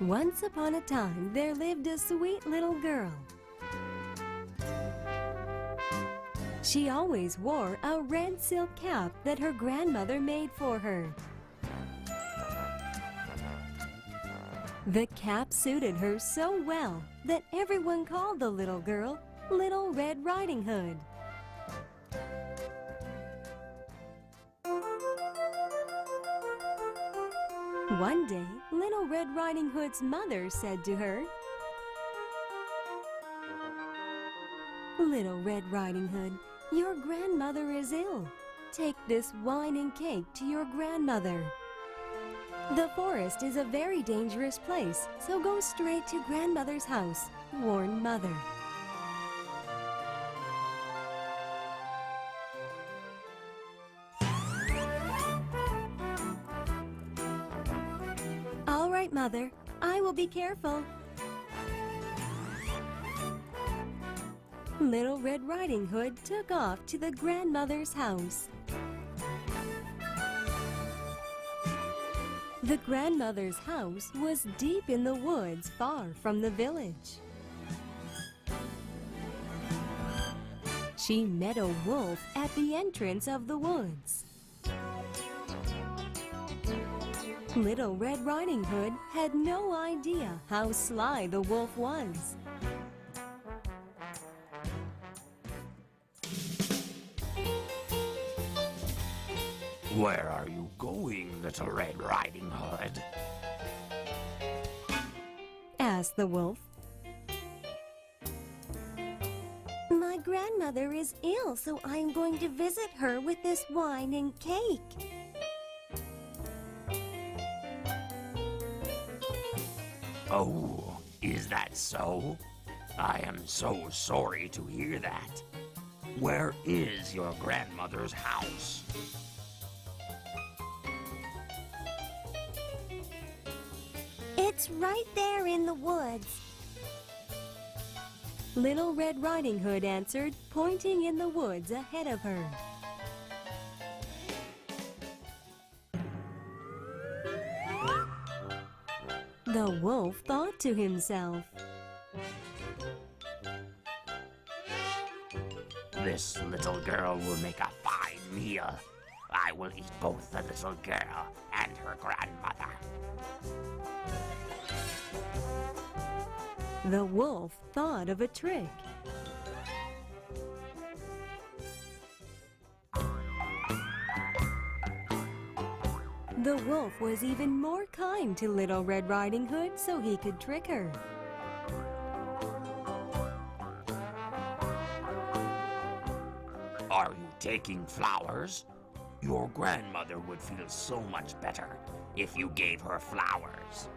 Once upon a time, there lived a sweet little girl. She always wore a red silk cap that her grandmother made for her. The cap suited her so well that everyone called the little girl Little Red Riding Hood. One day, Little Red Riding Hood's mother said to her, "Little Red Riding Hood, your grandmother is ill. Take this wine and cake to your grandmother. The forest is a very dangerous place, so go straight to grandmother's house," warned Mother. "All right, Mother, I will be careful." Little Red Riding Hood took off to the grandmother's house. The grandmother's house was deep in the woods far from the village. She met a wolf at the entrance of the woods. Little Red Riding Hood had no idea how sly the wolf was. Where are you going, Little Red Riding Hood? Asked the wolf. "My grandmother is ill, so I am going to visit her with this wine and cake." Oh, is that so? I am so sorry to hear that. Where is your grandmother's house? "It's right there in the woods," Little Red Riding Hood answered, pointing in the woods ahead of her. The wolf thought to himself, This little girl will make a fine meal. I will eat both the little girl and her grandmother. The wolf thought of a trick. The wolf was even more kind to Little Red Riding Hood so he could trick her. Are you taking flowers? Your grandmother would feel so much better if you gave her flowers.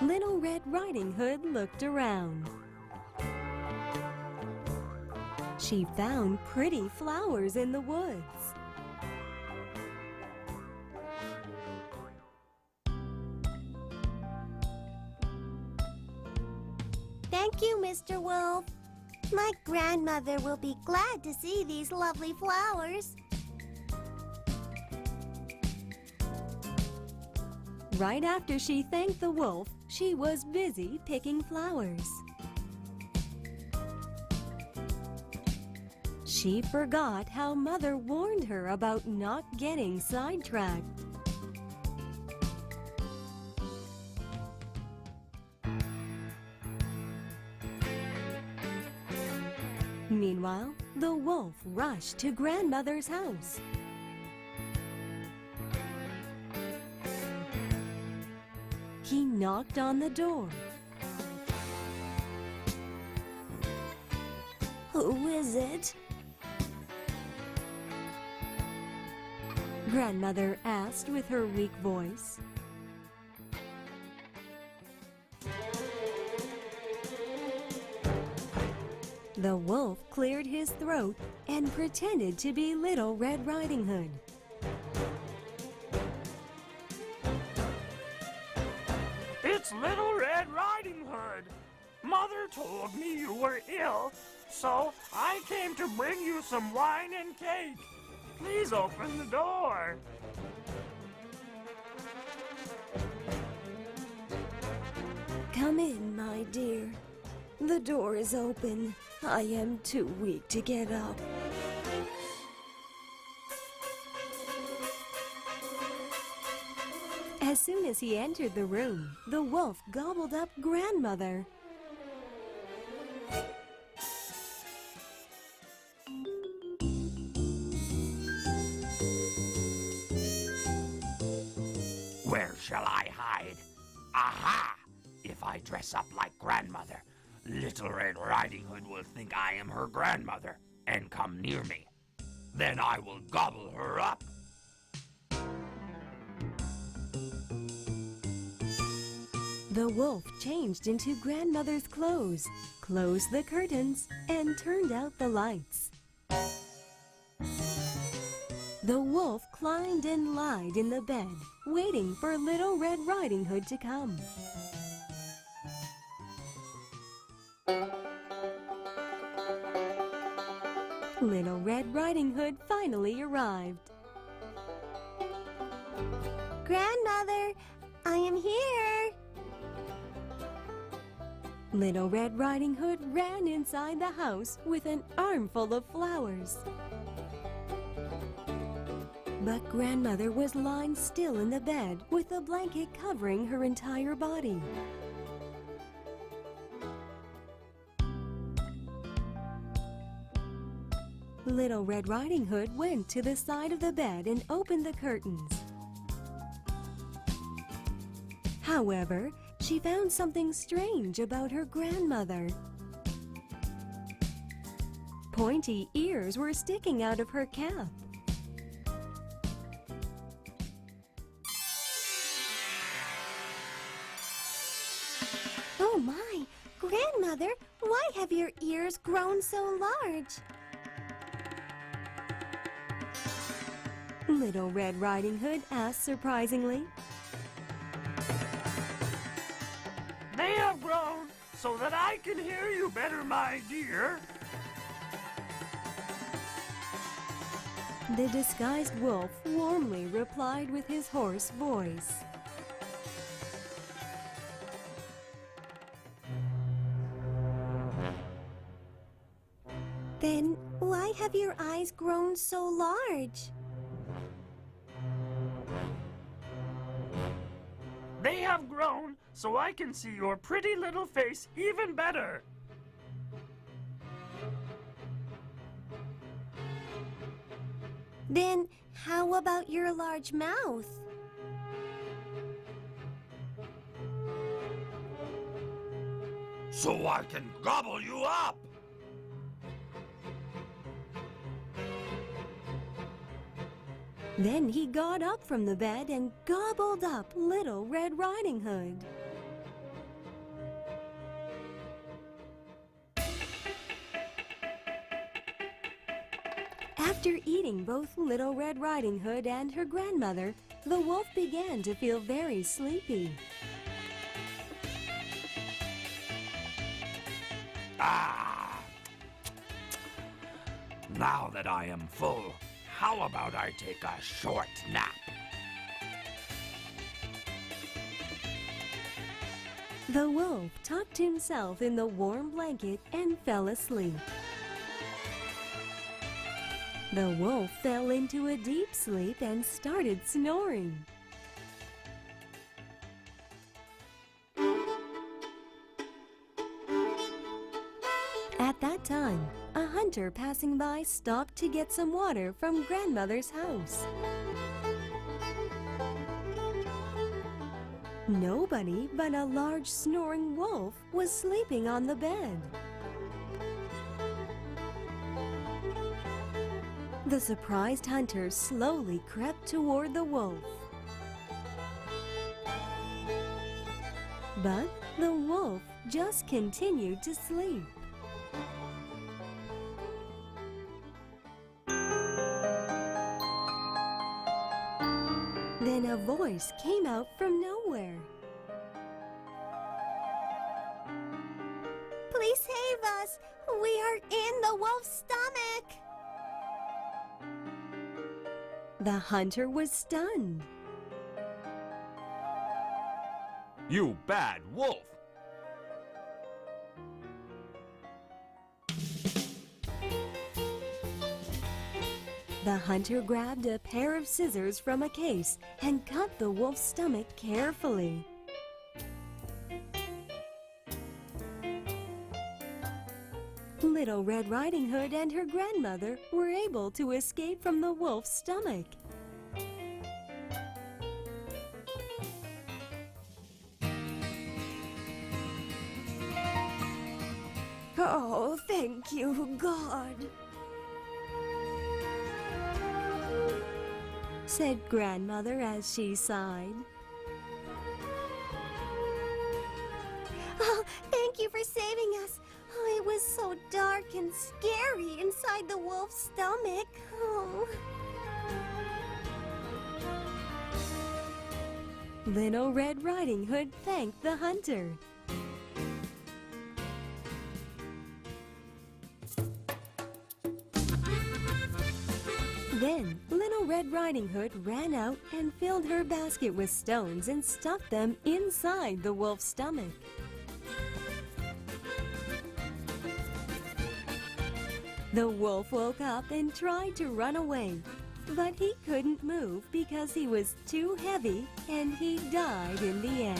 Little Red Riding Hood looked around. She found pretty flowers in the woods. "Thank you, Mr. Wolf. My grandmother will be glad to see these lovely flowers." Right after she thanked the wolf, she was busy picking flowers. She forgot how Mother warned her about not getting sidetracked. Meanwhile, the wolf rushed to Grandmother's house. He knocked on the door. "Who is it?" Grandmother asked with her weak voice. The wolf cleared his throat and pretended to be Little Red Riding Hood. It's Little Red Riding Hood. Mother told me you were ill, so I came to bring you some wine and cake. Please open the door. Come in, my dear. The door is open. I am too weak to get up. As soon as he entered the room, the wolf gobbled up Grandmother. Where shall I hide? Aha! If I dress up like Grandmother, Little Red Riding Hood will think I am her grandmother and come near me. Then I will gobble her up. The wolf changed into Grandmother's clothes, closed the curtains, and turned out the lights. The wolf climbed and lied in the bed, waiting for Little Red Riding Hood to come. Little Red Riding Hood finally arrived. Grandmother, I am here. Little Red Riding Hood ran inside the house with an armful of flowers. But Grandmother was lying still in the bed with a blanket covering her entire body. Little Red Riding Hood went to the side of the bed and opened the curtains. However, she found something strange about her grandmother. Pointy ears were sticking out of her cap. Oh my! Grandmother, why have your ears grown so large? Little Red Riding Hood asked surprisingly. They have grown so that I can hear you better, my dear. The disguised wolf warmly replied with his hoarse voice. Then why have your eyes grown so large? They have grown so I can see your pretty little face even better. Then how about your large mouth? So I can gobble you up. Then he got up from the bed and gobbled up Little Red Riding Hood. After eating both Little Red Riding Hood and her grandmother, the wolf began to feel very sleepy. Ah! Now that I am full, how about I take a short nap? The wolf tucked himself in the warm blanket and fell asleep. The wolf fell into a deep sleep and started snoring. At that time, a hunter passing by stopped to get some water from Grandmother's house. Nobody but a large snoring wolf was sleeping on the bed. The surprised hunter slowly crept toward the wolf. But the wolf just continued to sleep. Then a voice came out from nowhere. Please save us! We are in the wolf's stomach! The hunter was stunned. You bad wolf! The hunter grabbed a pair of scissors from a case and cut the wolf's stomach carefully. Little Red Riding Hood and her grandmother were able to escape from the wolf's stomach. Oh, thank you, God, said Grandmother as she sighed. Oh, thank you for saving us. Oh, it was so dark and scary inside the wolf's stomach. Oh. Little Red Riding Hood thanked the hunter. Then Little Red Riding Hood ran out and filled her basket with stones and stuffed them inside the wolf's stomach. The wolf woke up and tried to run away, but he couldn't move because he was too heavy and he died in the end.